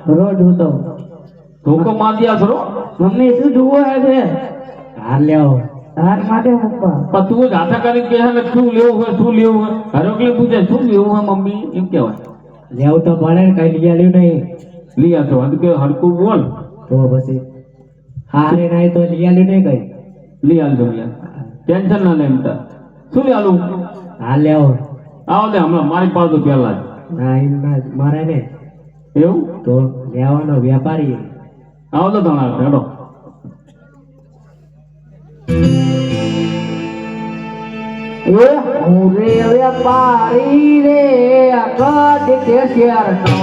રોજ ઉતો ધોકો માર દિયા છો મમ્મી શું જુઓ હે છે હાર લેવો હાર માટે પપ્પા પણ તું જાતા કરી કે હે શું લેવું હોય હરોકલે પૂછે શું લેવું હોય મમ્મી એમ કહેવાય લેવું તો પડે ને કઈ લઈ આલ્યું નહીં લઈ આતો હદ કે હરકું બોલ તો પછી હારે નહીં તો લઈ આલ્યું નહીં કઈ લઈ આલજો યાર ટેન્શન ના લે એમ તો શું લઈ આલું હાર લેવો આવો દે હમણાં મારી પાસે પેલા ના એમ ના મારે ને એવું તો લેવાનો વેપારી આવો તો તમારે હેડો એ હું રે વેપારી રે કદ કે શેર નો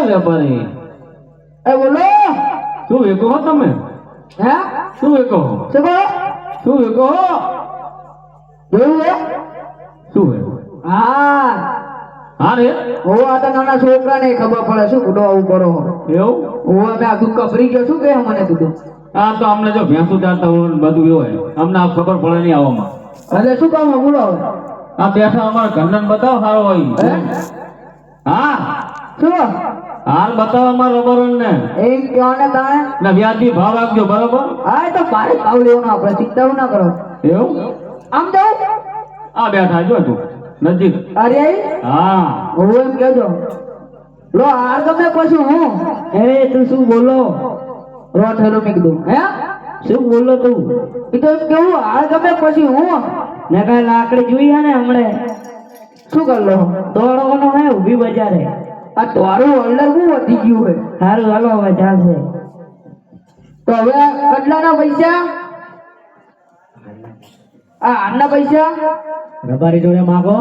વેપારી એ બોલો શું વેકો હો તમે હે શું વેકો શું વેકો જોયું હે શું હે હા રે ઓ આ તો નાના છોકરા ને ખબર પડે શું ગુડો આવું કરો એવું ઓ અમે આ દુઃખ કપરી ગયો શું કે મને કીધું આ તો અમને જો ભેંસું ચાલતા હોય બધું એવું હોય અમને આ ખબર પડે નહીં આવવામાં અરે શું કામ બોલો આ બેઠા અમારા ઘરને બતાવો સારો હોય હા શું હાલ બતાવો અમારો રબર ને એમ કયો ને તાણે ના વ્યાજબી ભાવ રાખજો બરોબર હા તો ભારે ભાવ લેવાનો આપણે ચિંતા ના કરો એવું આમ જાવ આ બેઠા જો તું નજીક અરે હા હું એમ કહેજો લો આ ગમે પછી હું એ તું શું બોલો રોટ હેલો મેં કીધું હે શું બોલો તું એ તો કેવું આ ગમે પછી હું ને કઈ લાકડી જોઈએ ને હમણે શું કર લો દોડવાનો હે ઊભી બજારે આ તારું ઓર્ડર બહુ વધી ગયું હોય સારું હાલો હવે ચાલશે તો હવે કેટલાના પૈસા આ આના પૈસા રબારી જોડે માગો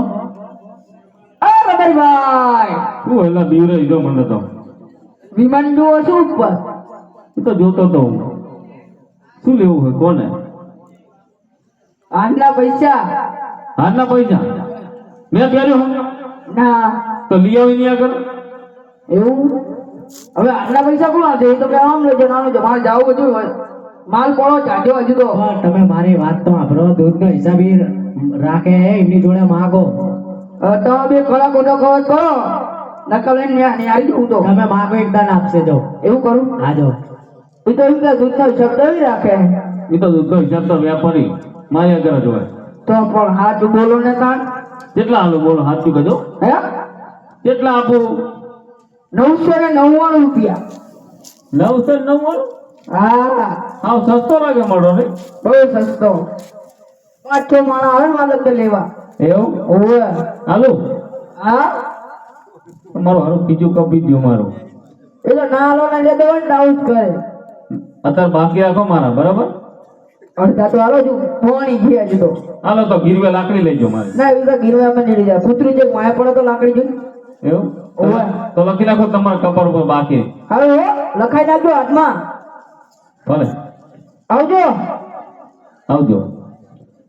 આ રબારી ભાઈ તું એલા બીરે ઈજો મને તો વિમાન જુઓ શું ઉપર તું તો જોતો તો શું લેવું હોય કોને આના પૈસા મેં પહેર્યું ના તો લઈ આવી નહીં આગળ એવું હવે આટલા પૈસા કોણ આવશે એ તો કે આમ લેજો નાનું છે મારે જાવું બધું હોય માલ પડો ચાટ્યો હજુ તો તમે મારી વાત તો સાંભળો દૂધનો હિસાબ રાખે એમની જોડે માગો તમે બે કલાક ઓટો ખર્ચ કરો નકલ લઈને આવી જવું તો તમે માગો એક દાન આપશે જો એવું કરું હા જો એ તો એમ કે દૂધનો હિસાબ તો રાખે એ તો દૂધનો હિસાબ તો વેપારી મારી આગળ જ હોય તો પણ સાચું બોલો ને તાણ કેટલા હાલો બોલો સાચું કહેજો હે કેટલા આપું 999 રૂપિયા 999 હા હા સસ્તો લાગે મળો ને બહુ સસ્તો 5-6 માણસ આવે માલક લેવા એવું ઓવે હાલો હા તમારું હારું બીજું કપી દઉં મારું એ તો ના હાલો ને લેતો હોય ને ડાઉટ કરે અત્યારે બાકી રાખો મારા બરાબર અડધા તો હાલો છું પોણી ગયા છે તો હાલો તો ગીરવે લાકડી લઈજો મારે ના એ તો ગીરવે અમે નહીં લઈ જાય કૂતરું જે માયા પડે તો લાકડી જોઈ એવું તો લખી નાખો તમારા કપડ ઉપર બાકી હવે લખાઈ નાખજો હાથમાં ભલે આવજો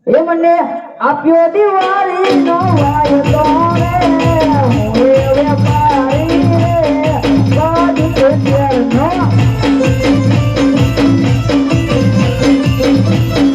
એ મને આપ્યો દિવાળી નો વાયદો